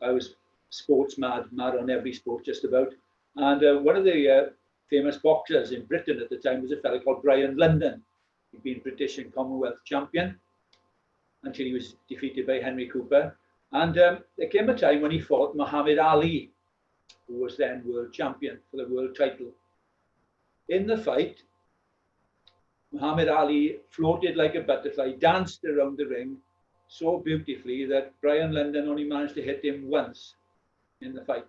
I was sports mad on every sport just about. And one of the famous boxers in Britain at the time was a fellow called Brian London. He'd been British and Commonwealth champion until he was defeated by Henry Cooper. And there came a time when he fought Muhammad Ali, who was then world champion for the world title. In the fight, Muhammad Ali floated like a butterfly, danced around the ring so beautifully that Brian London only managed to hit him once in the fight.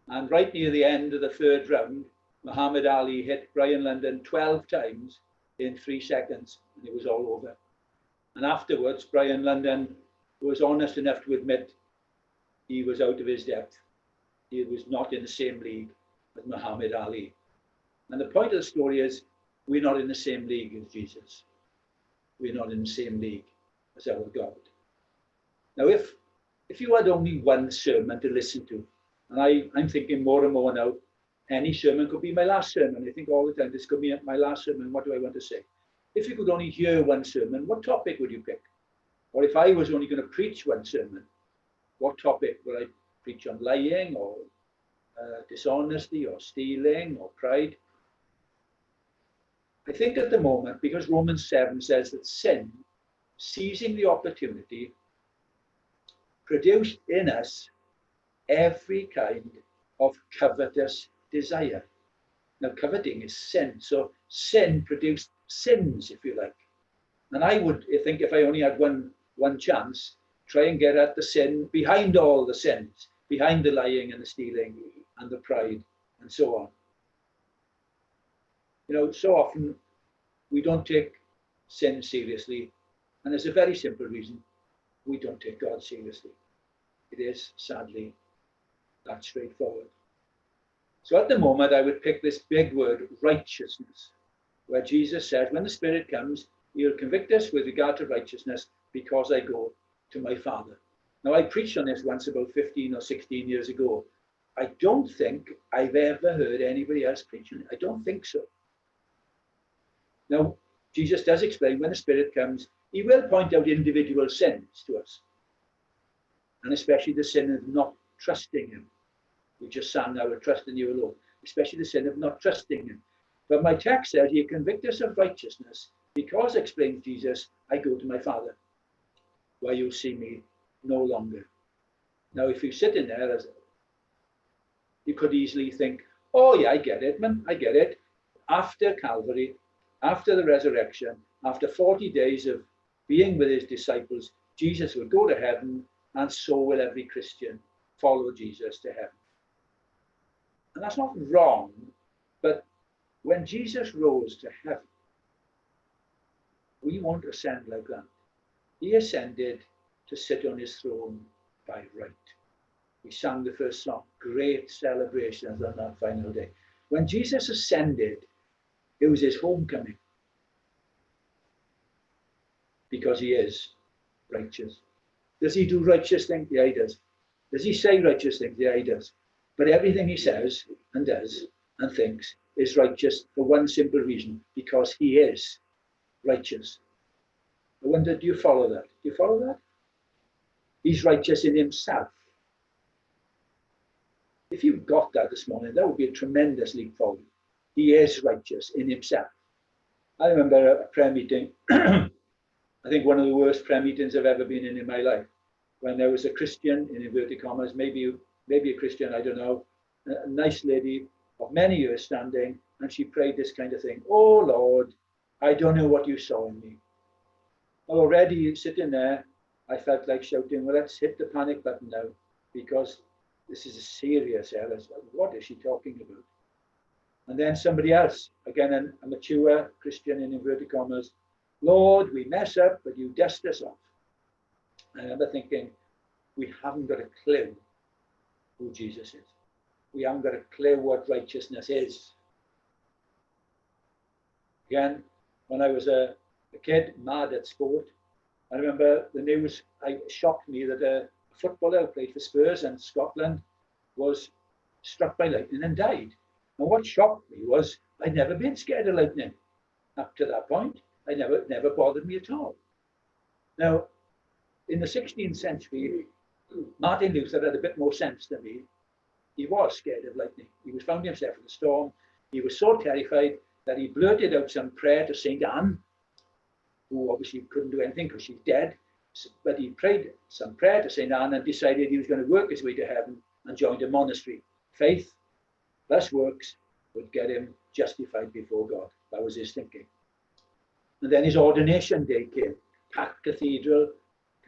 And right near the end of the third round, Muhammad Ali hit Brian London 12 times in 3 seconds, and it was all over. And afterwards, Brian London was honest enough to admit he was out of his depth. He was not in the same league as Muhammad Ali. And the point of the story is, we're not in the same league as Jesus. We're not in the same league as our God. Now, if you had only one sermon to listen to, and I'm thinking more and more now, any sermon could be my last sermon. I think all the time, this could be my last sermon. What do I want to say? If you could only hear one sermon, what topic would you pick? Or if I was only going to preach one sermon, what topic would I preach on? Lying or dishonesty or stealing or pride? I think at the moment, because Romans 7 says that sin, seizing the opportunity, produced in us every kind of covetous desire. Now, coveting is sin. So sin produced sins, if you like. And I would think, if I only had one chance, try and get at the sin behind all the sins, behind the lying and the stealing and the pride and so on. You know, so often we don't take sin seriously, and there's a very simple reason: we don't take God seriously. It is, sadly, that straightforward. So at the moment, I would pick this big word, righteousness, where Jesus said, when the Spirit comes, he'll convict us with regard to righteousness because I go to my Father. Now, I preached on this once about 15 or 16 years ago. I don't think I've ever heard anybody else preach on it. I don't think so. Now, Jesus does explain when the Spirit comes, he will point out individual sins to us, and especially the sin of not trusting him. We just sang now, trust in you alone, especially the sin of not trusting him. But my text says, he convict us of righteousness because, explains Jesus, I go to my Father, where you see me no longer. Now, if you sit in there, you could easily think, oh yeah, I get it, man, I get it. After Calvary, after the resurrection, after 40 days of being with his disciples, Jesus will go to heaven, and so will every Christian follow Jesus to heaven. And that's not wrong, but when Jesus rose to heaven, we won't ascend like that. He ascended to sit on his throne by right. We sang the first song, great celebrations on that final day. When Jesus ascended, it was his homecoming, because he is righteous. Does he do righteous things? Yeah, he does. Does he say righteous things? Yeah, he does. But everything he says and does and thinks is righteous for one simple reason, because he is righteous. I wonder, do you follow that? Do you follow that? He's righteous in himself. If you got that this morning, that would be a tremendous leap forward. He is righteous in himself. I remember a prayer meeting, I think one of the worst prayer meetings I've ever been in my life, when there was a Christian, in inverted commas, maybe a Christian, I don't know, a nice lady of many years standing, and she prayed this kind of thing. Oh Lord, I don't know what you saw in me. Already sitting there, I felt like shouting, well, let's hit the panic button now, because this is a serious error. What is she talking about? And then somebody else, again, a mature Christian in inverted commas, Lord, we mess up, but you dust us off. I remember thinking, we haven't got a clue who Jesus is. We haven't got a clue what righteousness is. Again, when I was a kid, mad at sport, I remember the news, it shocked me that a footballer who played for Spurs and Scotland was struck by lightning and died. And what shocked me was I'd never been scared of lightning. Up to that point, it never bothered me at all. Now, in the 16th century, Martin Luther had a bit more sense than me. He was scared of lightning. He was found himself in a storm. He was so terrified that he blurted out some prayer to St. Anne, who obviously couldn't do anything because she's dead. But he prayed some prayer to St. Anne and decided he was going to work his way to heaven and joined a monastery. Faith plus works would get him justified before God. That was his thinking. And then his ordination day came. Packed cathedral.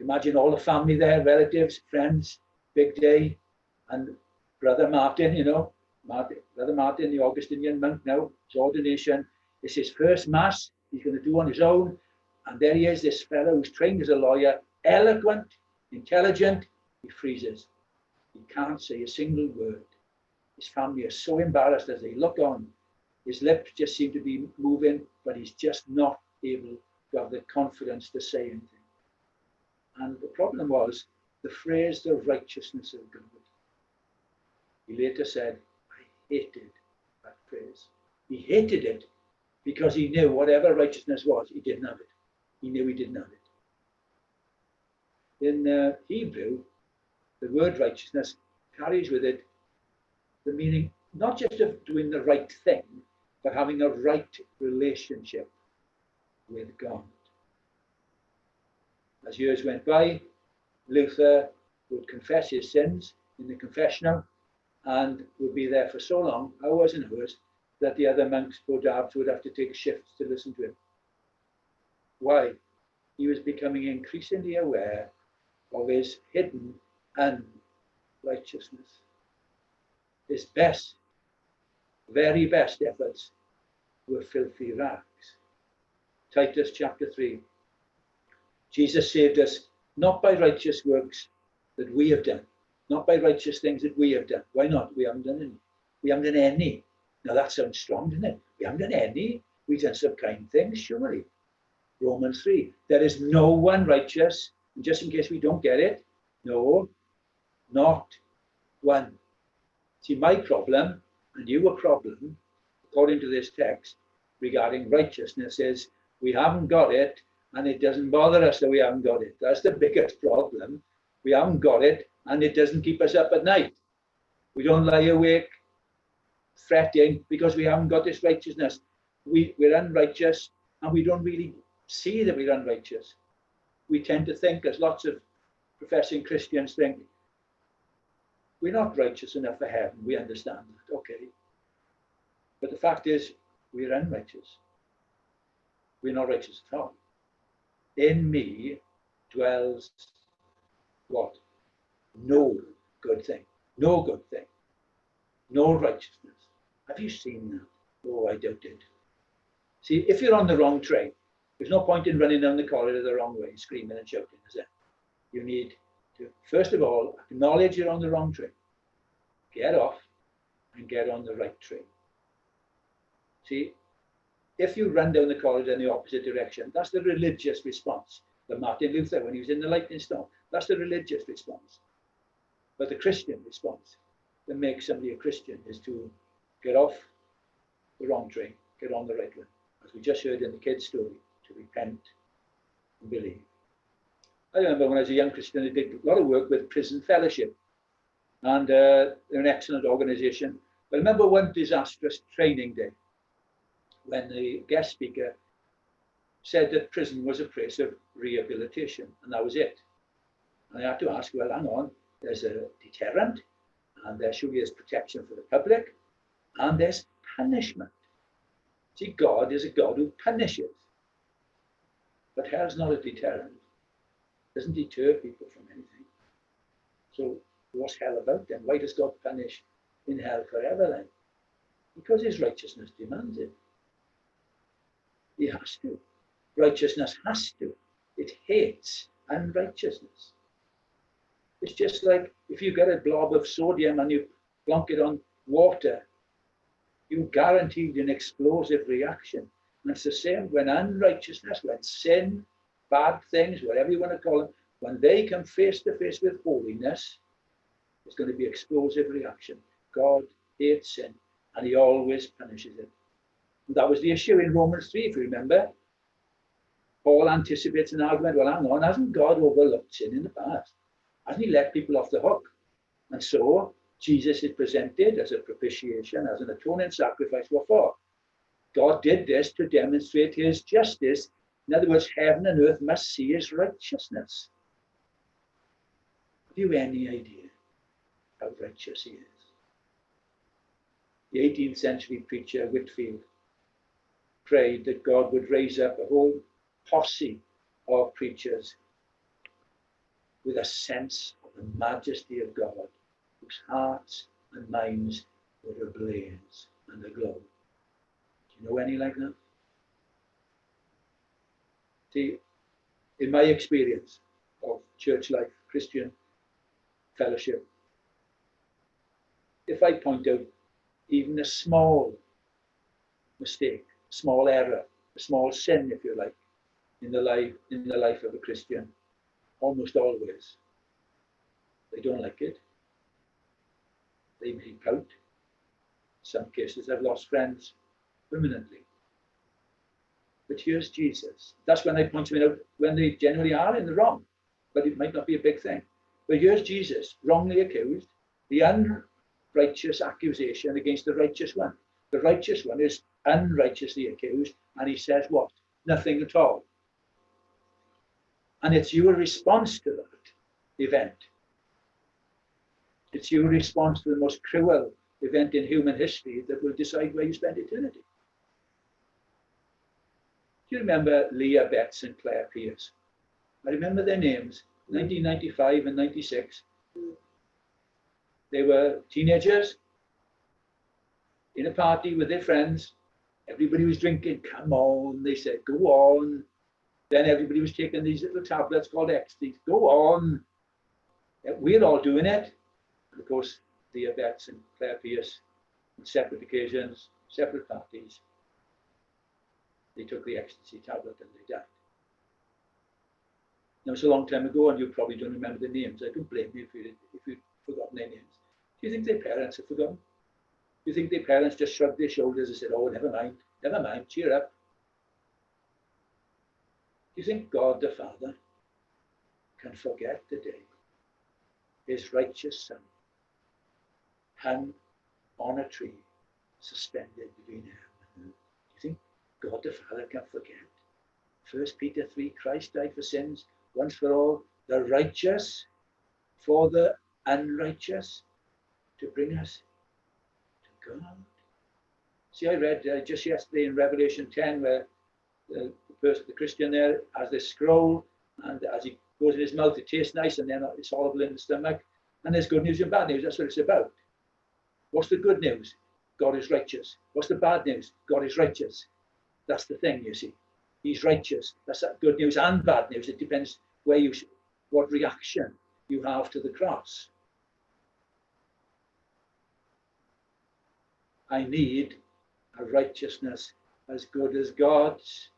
Imagine all the family there, relatives, friends, big day. And Brother Martin, Brother Martin, the Augustinian monk now, his ordination. It's his first mass he's going to do on his own. And there he is, this fellow who's trained as a lawyer, eloquent, intelligent. He freezes. He can't say a single word. His family is so embarrassed as they look on. His lips just seem to be moving, but he's just not able to have the confidence to say anything. And the problem was the phrase, the righteousness of God. He later said, I hated that phrase. He hated it because he knew whatever righteousness was, he didn't have it. He knew he didn't have it. In Hebrew, the word righteousness carries with it the meaning not just of doing the right thing, but having a right relationship with God. As years went by, Luther would confess his sins in the confessional and would be there for so long, hours and hours, that the other monks, Bodabs, would have to take shifts to listen to him. Why? He was becoming increasingly aware of his hidden unrighteousness. His best, very best efforts were filthy rags. Titus chapter 3. Jesus saved us not by righteous works that we have done, not by righteous things that we have done. Why not? We haven't done any. We haven't done any. Now that sounds strong, doesn't it? We haven't done any. We've done some kind things, surely. Romans 3. There is no one righteous. And just in case we don't get it, no, not one. See, my problem and your problem, according to this text, regarding righteousness is we haven't got it and it doesn't bother us that we haven't got it. That's the biggest problem. We haven't got it and it doesn't keep us up at night. We don't lie awake fretting because we haven't got this righteousness. We're unrighteous and we don't really see that we're unrighteous. We tend to think, as lots of professing Christians think, we're not righteous enough for heaven. We understand that, okay. But the fact is, we're unrighteous. We're not righteous at all. In me dwells what? No good thing. No good thing. No righteousness. Have you seen that? Oh, I doubt it. See, if you're on the wrong train, there's no point in running down the corridor the wrong way, screaming and shouting, is there? You need to, first of all, acknowledge you're on the wrong train. Get off and get on the right train. See, if you run down the corridor in the opposite direction, that's the religious response. The Martin Luther, when he was in the lightning storm, that's the religious response. But the Christian response that makes somebody a Christian is to get off the wrong train, get on the right one. As we just heard in the kids' story, to repent and believe. I remember when I was a young Christian, I did a lot of work with Prison Fellowship. And they're an excellent organization. But I remember one disastrous training day when the guest speaker said that prison was a place of rehabilitation, and that was it. And I had to ask, well, hang on, there's a deterrent, and there surely is protection for the public, and there's punishment. See, God is a God who punishes. But hell's not a deterrent. It doesn't deter people from anything. So what's hell about then? Why does God punish in hell forever then? Because his righteousness demands it. He has to. Righteousness has to. It hates unrighteousness. It's just like if you get a blob of sodium and you plonk it on water, you're guaranteed an explosive reaction. And it's the same when unrighteousness, when sin, bad things, whatever you want to call them, when they come face to face with holiness, there's going to be explosive reaction. God hates sin, and he always punishes it. And that was the issue in Romans 3, if you remember. Paul anticipates an argument, well, hang on, hasn't God overlooked sin in the past? Hasn't he let people off the hook? And so Jesus is presented as a propitiation, as an atoning sacrifice. What for? God did this to demonstrate his justice. In other words, heaven and earth must see his righteousness. Have you any idea how righteous he is? The 18th century preacher Whitfield prayed that God would raise up a whole posse of preachers with a sense of the majesty of God, whose hearts and minds were ablaze and aglow. Do you know any like that? See, in my experience of church life, Christian fellowship, if I point out even a small mistake, a small error, a small sin, if you like, in the life of a Christian, almost always they don't like it. They may pout. In some cases, I've lost friends permanently. But here's Jesus. That's when I point them out, when they generally are in the wrong, but it might not be a big thing. But here's Jesus, wrongly accused, the unrighteous accusation against the righteous one. The righteous one is unrighteously accused, and he says what? Nothing at all. And it's your response to that event. It's your response to the most cruel event in human history that will decide where you spend eternity. Do you remember Leah Betts and Claire Pierce? I remember their names, 1995 and 96. They were teenagers in a party with their friends. Everybody was drinking. Come on, they said, go on. Then everybody was taking these little tablets called ecstasy. Go on. We're all doing it. And of course, Leah Betts and Claire Pierce, on separate occasions, separate parties, they took the ecstasy tablet and they died. Now, it's a long time ago, and you probably don't remember the names. I don't blame you if you've forgotten their names. Do you think their parents have forgotten? Do you think their parents just shrugged their shoulders and said, oh, never mind, cheer up? Do you think God the Father can forget the day his righteous Son hung on a tree, suspended between heaven and earth? Do you think God the Father can forget? 1 Peter 3, Christ died for sins once for all, the righteous for the unrighteous, to bring us to God. See, I read just yesterday in Revelation 10 where the Christian there has this scroll, and as he goes in his mouth, it tastes nice, and then it's horrible in the stomach. And there's good news and bad news. That's what it's about. What's the good news? God is righteous. What's the bad news? God is righteous. That's the thing, you see. He's righteous. That's good news and bad news. It depends what reaction you have to the cross. I need a righteousness as good as God's.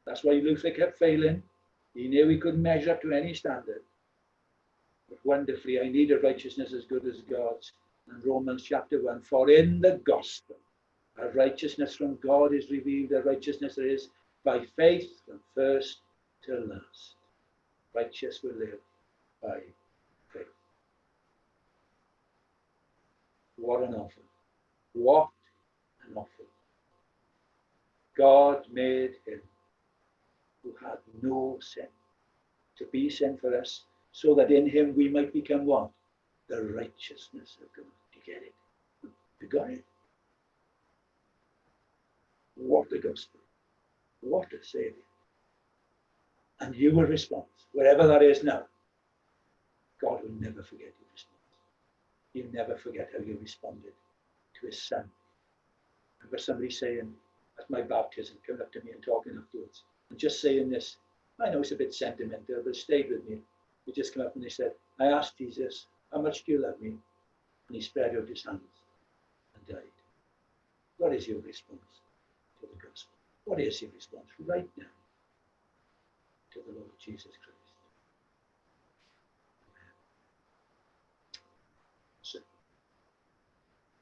That's why Luther kept failing. He knew he couldn't measure up to any standard. But wonderfully, I need a righteousness as good as God's. And Romans chapter 1, for in the gospel, a righteousness from God is revealed, a righteousness that is by faith from first to last. Righteous will live by faith. What an offer. What an offer. God made him who had no sin to be sin for us, so that in him we might become what? The righteousness of God. Do you get it? You got it? What a gospel. What a Saviour. And you will respond, wherever that is now. God will never forget your response. He'll never forget how you responded to his Son. I remember somebody saying at my baptism, coming up to me and talking afterwards, and just saying this. I know it's a bit sentimental, but it stayed with me. They just come up and they said, I asked Jesus, how much do you love me? And he spread out his hands and died. What is your response to the gospel? What is your response right now to the Lord Jesus Christ?